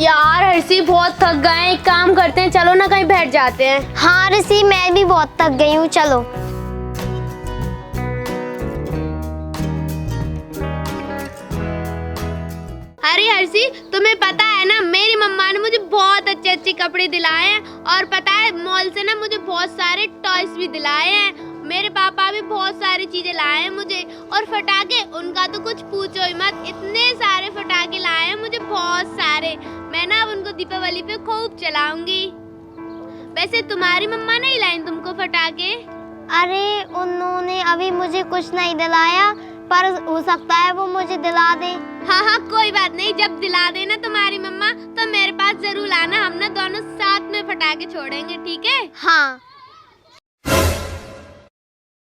यार हर्षी बहुत थक गए हैं, एक काम करते हैं, चलो ना कहीं बैठ जाते हैं। हाँ ऋषि, मैं भी बहुत थक गई हूँ, चलो। अरे हर्षी, तुम्हें पता है ना, मेरी मम्मा ने मुझे बहुत अच्छे अच्छे कपड़े दिलाए हैं और पता है मॉल से ना मुझे बहुत सारे टॉयज भी दिलाए हैं। मेरे पापा भी बहुत सारी चीजें लाए हैं मुझे, और फटाके उनका तो कुछ पूछो ही मत, इतने सारे फटाके लाए हैं मुझे, बहुत सारे। मैं ना उनको दीपावली पे खूब चलाऊंगी। वैसे तुम्हारी मम्मा नहीं लाई तुमको फटाके? अरे उन्होंने अभी मुझे कुछ नहीं दिलाया, पर हो सकता है वो मुझे दिला दे। हाँ हाँ कोई बात नहीं, जब दिला देना तुम्हारी मम्मा तो मेरे पास जरूर आना, हम ना दोनों साथ में फटाके छोड़ेंगे, ठीक है? हाँ।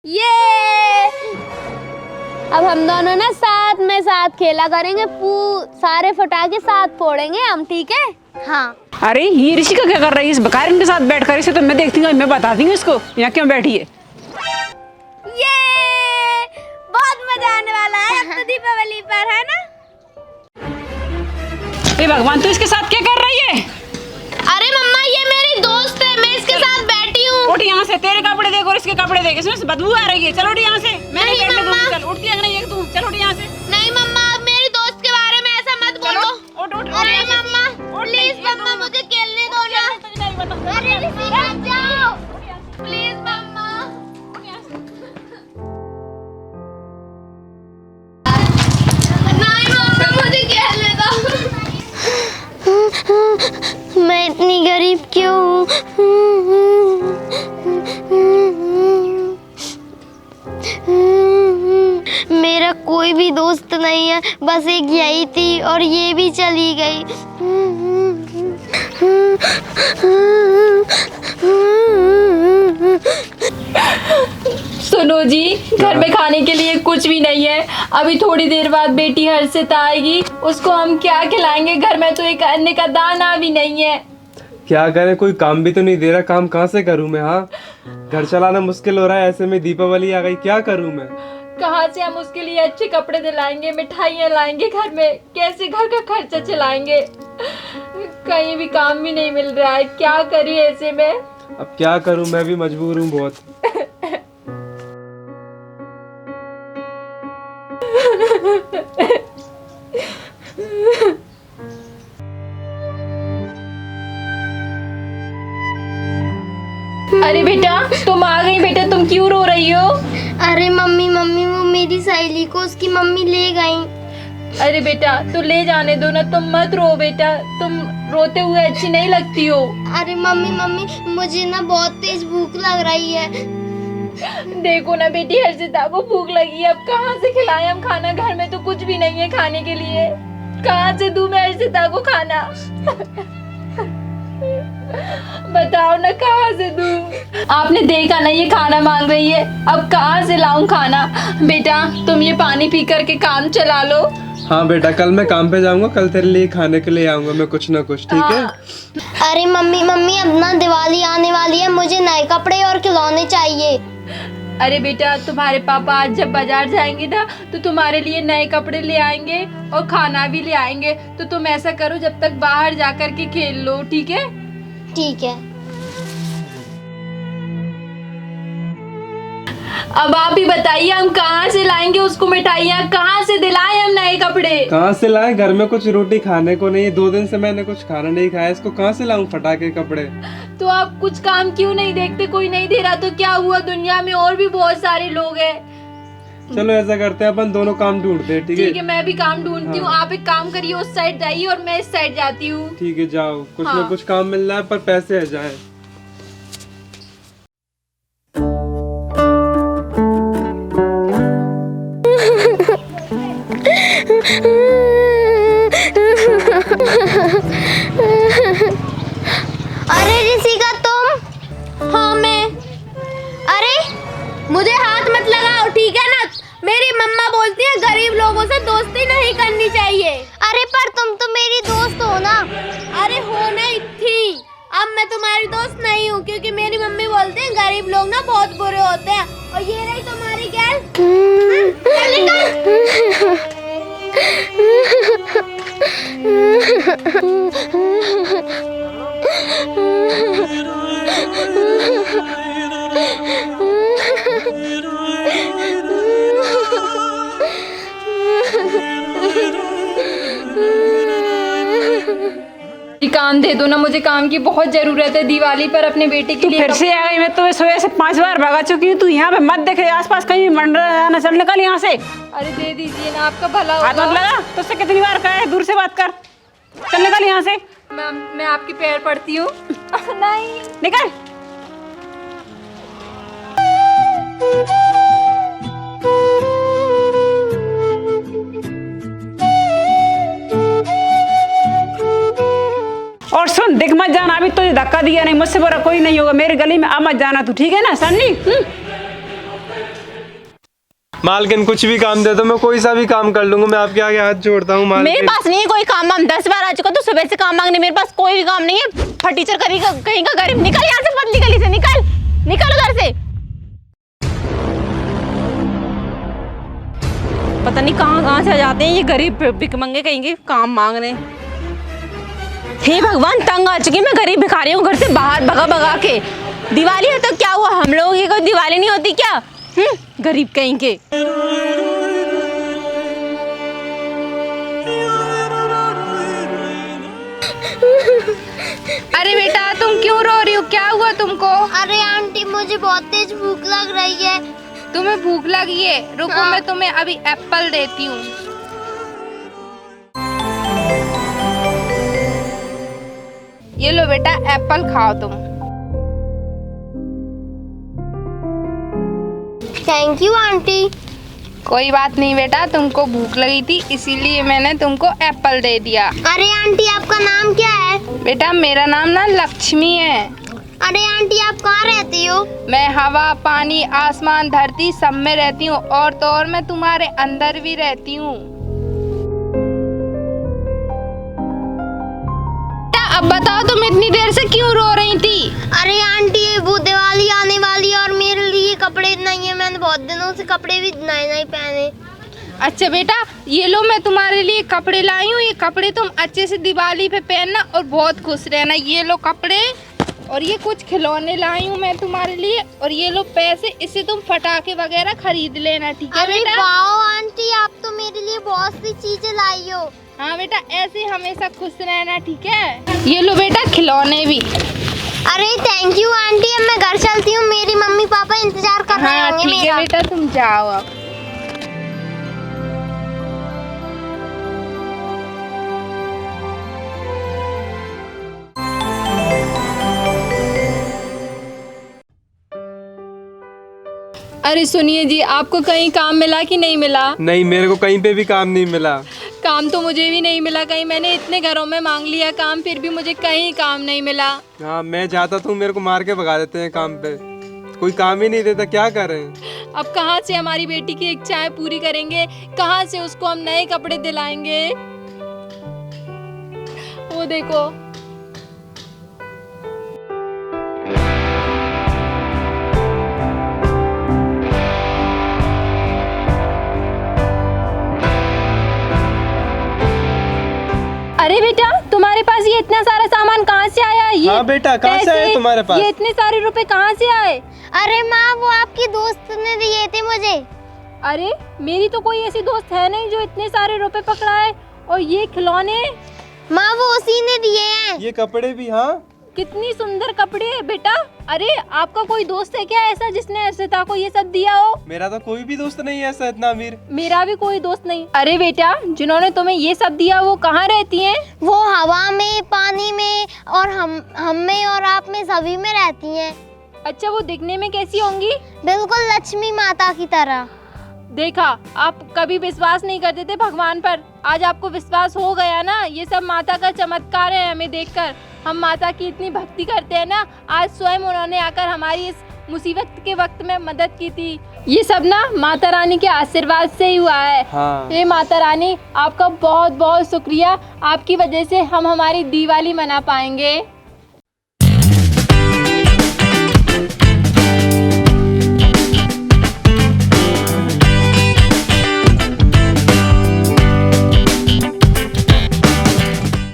ये अब हम दोनों ना साथ खेला करेंगे, सारे फटाके साथ फोड़ेंगे हम, ठीक है? हाँ। अरे ये ऋषि का क्या कर रही है इस बकार के साथ बैठ कर? इसे तो मैं देखती हूँ, मैं बताती हूँ इसको यहाँ क्यों बैठी है। ये बहुत मजा आने वाला है अब तो दीपावली पर, है ना? ए भगवान, तू इसके साथ क्या कर रही है? अरे मम्मा, ये मेरी दोस्त है, मैं इसके साथ बैठी हूँ। उठ यहाँ से, तेरे कपड़े देख और इसके कपड़े देख, इसमें से बदबू आ रही है। चलो उठ यहाँ से, मैं नहीं बैठने दूंगी। चल उठती है नहीं, तू चल उठ यहाँ से। नहीं मम्मा, मेरी दोस्त के बारे में ऐसा मत बोलो। उठ उठ। अरे मम्मा प्लीज, मम्मा मुझे खेलने दो ना। अरे ऋषि मत जाओ प्लीज मम्मा। नहीं मम्मा, मुझे खेलने दो। मैं इतनी गरीब क्यों हूँ? मेरा कोई भी दोस्त नहीं है, बस एक यही थी और ये भी चली गई। सुनो जी, घर में खाने के लिए कुछ भी नहीं है। अभी थोड़ी देर बाद बेटी हर्षित आएगी, उसको हम क्या खिलाएंगे? घर में तो एक अन्न का दाना भी नहीं है। क्या करें, कोई काम भी तो नहीं दे रहा, काम कहाँ से करूं मैं? हाँ, घर चलाना मुश्किल हो रहा है, ऐसे में दीपावली आ गई, क्या करूं मैं? कहाँ से हम उसके लिए अच्छे कपड़े दिलाएंगे, मिठाइयाँ लाएंगे घर में? कैसे घर का खर्चा चलाएंगे? कहीं भी काम भी नहीं मिल रहा है, क्या करिए ऐसे में? अब क्या करूं, मैं भी मजबूर हूँ बहुत। अरे बेटा, तुम आ गई। बेटा तुम क्यों रो रही हो? अरे मम्मी वो मेरी सहेली को उसकी मम्मी ले गई। अरे बेटा तो ले जाने दो ना, तुम मत रो बेटा, तुम रोते हुए अच्छी नहीं लगती हो। अरे मम्मी मुझे ना बहुत तेज भूख लग रही है। देखो ना बेटी, हर्षिता को भूख लगी है, अब कहाँ से खिलाएं हम खाना? घर में तो कुछ भी नहीं है खाने के लिए, कहाँ से दूं मैं हर्षिता को खाना? बताओ ना, कहाँ से दूं? आपने देखा ना, ये खाना मांग रही है, अब कहाँ से लाऊं खाना? बेटा तुम ये पानी पी करके काम चला लो। हाँ बेटा, कल मैं काम पे जाऊंगा, कल तेरे लिए खाने के लिए आऊंगा मैं कुछ ना कुछ, ठीक है? अरे मम्मी अब ना दिवाली आने वाली है, मुझे नए कपड़े और खिलौने चाहिए। अरे बेटा, तुम्हारे पापा आज जब बाजार जाएंगे ना तो तुम्हारे लिए नए कपड़े ले आएंगे और खाना भी ले आएंगे। तो तुम ऐसा करो, जब तक बाहर जाकर के खेल लो, ठीक है? ठीक है। अब आप ही बताइए, हम कहाँ से लाएंगे उसको मिठाइयाँ? कहाँ से दिलाएं हम नए कपड़े? कहाँ से लाए? घर में कुछ रोटी खाने को नहीं, 2 दिन से मैंने कुछ खाना नहीं खाया, इसको कहाँ से लाऊं फटाके कपड़े? तो आप कुछ काम क्यों नहीं देखते? कोई नहीं दे रहा तो क्या हुआ, दुनिया में और भी बहुत सारे लोग हैं। चलो ऐसा करते हैं, अपन दोनों काम ढूंढते हैं, ठीक है? ठीक है, मैं भी काम ढूंढती हूँ। आप एक काम करिए, उस साइड जाइए और मैं इस साइड जाती हूँ। ठीक है, जाओ, कुछ हाँ। ना कुछ काम मिल रहा है, पर पैसे आ जाए। अरे ऋषिका तुम? हाँ मैं। अरे मुझे हाथ मत लगाओ, ठीक है ना? मेरी मम्मा बोलती है गरीब लोगों से दोस्ती नहीं करनी चाहिए। अरे पर तुम तो मेरी दोस्त हो ना। अरे हो नहीं थी, अब मैं तुम्हारी दोस्त नहीं हूँ, क्योंकि मेरी मम्मी बोलते हैं गरीब लोग ना बहुत बुरे होते हैं। और ये रही तुम्हारी गैल। चल निकल। काम दे दो ना, मुझे काम की बहुत जरूरत है दिवाली पर अपने बेटे के लिए। फिर से आ गई? मैं तो सुबह से 5 बार भगा चुकी हूँ। तू यहाँ पे मत देखे आसपास कहीं मंडरा ना, चल निकल यहाँ से। अरे दे दीजिए ना, आपका भला हाथ मत होगा। लगा, तुझसे कितनी बार कहा है दूर से बात कर। चल निकल यहाँ से। मैं आपके पैर पड़ती हूँ। नहीं निकल। और सुन, दिख मत जाना, अभी तुझे धक्का दिया नहीं, मुझसे बुरा कोई नहीं होगा। मेरी गली में आ मत जाना तू, ठीक है ना सन्नी? मालकिन कुछ भी काम दे दो, मैं कोई सा भी काम कर लूंगा। मैं आपके आगे हाथ जोड़ता हूँ मालकिन। मेरे पास नहीं है कोई काम। हम 10 बार आ चुका, तू सुबह से काम मांगने। मेरे पास कोई भी काम नहीं है। फटीचर कहीं का गरीब। निकल यहाँ से, पतली गली से निकल, निकल उधर से। पता नहीं कहाँ से आ जाते हैं ये गरीब भिखमंगे कहीं के काम मांगने। हे भगवान, तंग आ चुकी मैं गरीब भिखारी हूँ घर से बाहर भगा भगा के। दिवाली है तो क्या हुआ, हम लोगों की कोई दिवाली नहीं होती क्या? गरीब कहीं के। अरे बेटा तुम क्यों रो रही हो, क्या हुआ तुमको? अरे आंटी, मुझे बहुत तेज भूख लग रही है। तुम्हें भूख लगी है? रुको हाँ। मैं तुम्हें अभी एप्पल देती हूँ। ये लो बेटा, एप्पल खाओ तुम। Thank you aunty. कोई बात नहीं बेटा, तुमको भूख लगी थी इसीलिए मैंने तुमको एप्पल दे दिया। अरे आंटी, आपका नाम क्या है? बेटा मेरा नाम ना लक्ष्मी है। अरे आंटी, आप कहाँ रहती हो? मैं हवा, पानी, आसमान, धरती सब में रहती हूँ, और तो और मैं तुम्हारे अंदर भी रहती हूँ। अब बताओ तुम इतनी देर से क्यों रो रही थी? अरे आंटी, वो दिवाली आने वाली है और मेरे लिए कपड़े नहीं है। मैंने बहुत दिनों से कपड़े भी नए नहीं पहने। अच्छा बेटा, ये लो मैं तुम्हारे लिए कपड़े लाई हूँ। ये कपड़े तुम अच्छे से दिवाली पे पहनना और बहुत खुश रहना। ये लो कपड़े, और ये कुछ खिलौने लाई हूँ मैं तुम्हारे लिए, और ये लो पैसे, इससे तुम फटाके वगैरह खरीद लेना, ठीक है अरे बेटा? वाह आंटी, आप तो मेरे लिए बहुत सी चीजें लाई हो। हाँ बेटा, ऐसे हमेशा खुश रहना, ठीक है? ये लो बेटा खिलौने भी। अरे थैंक यू आंटी, अब मैं घर चलती हूँ। मेरी मम्मी पापा इंतजार कर रहे हाँ होंगे ठीक है मेरा। बेटा, तुम जाओ अब। अरे सुनिए जी, आपको कहीं काम मिला कि नहीं मिला? नहीं, मेरे को कहीं पे भी काम नहीं मिला। काम तो मुझे भी नहीं मिला कहीं। मैंने इतने घरों में मांग लिया काम, फिर भी मुझे कहीं काम नहीं मिला। हाँ, मैं जाता तो मेरे को मार के भगा देते हैं काम पे। कोई काम ही नहीं देता, क्या करें? अब कहाँ से हमारी बेटी की इच्छाएं पूरी करेंगे? कहाँ से उसको हम नए कपड़े दिलाएंगे? वो देखो। अरे बेटा, तुम्हारे पास ये इतना सारा सामान कहाँ से आया? ये हाँ बेटा, कहाँ से आए पैसे, तुम्हारे पास? ये इतने सारे रुपए कहाँ से आए? अरे माँ, वो आपकी दोस्त ने दिए थे मुझे। अरे मेरी तो कोई ऐसी दोस्त है नहीं जो इतने सारे रुपए पकड़ाए। और ये खिलौने? माँ, वो उसी ने दिए हैं। ये कपड़े भी। हाँ, कितनी सुंदर कपड़े है बेटा। अरे आपका कोई दोस्त है क्या ऐसा जिसने ऐश्वेता को ये सब दिया हो? मेरा तो कोई भी दोस्त नहीं है ऐसा इतना अमीर। मेरा भी कोई दोस्त नहीं। अरे बेटा, जिन्होंने तुम्हें ये सब दिया वो कहाँ रहती हैं? वो हवा में, पानी में, और हम में और आप में, सभी में रहती हैं। अच्छा, वो दिखने में कैसी होंगी? बिल्कुल लक्ष्मी माता की तरह। देखा, आप कभी विश्वास नहीं करते थे भगवान पर, आज आपको विश्वास हो गया ना। ये सब माता का चमत्कार है। हमें देखकर हम माता की इतनी भक्ति करते हैं ना, आज स्वयं उन्होंने आकर हमारी इस मुसीबत के वक्त में मदद की थी। ये सब ना माता रानी के आशीर्वाद से ही हुआ है। हाँ। हे माता रानी, आपका बहुत बहुत शुक्रिया। आपकी वजह से हम हमारी दिवाली मना पाएंगे।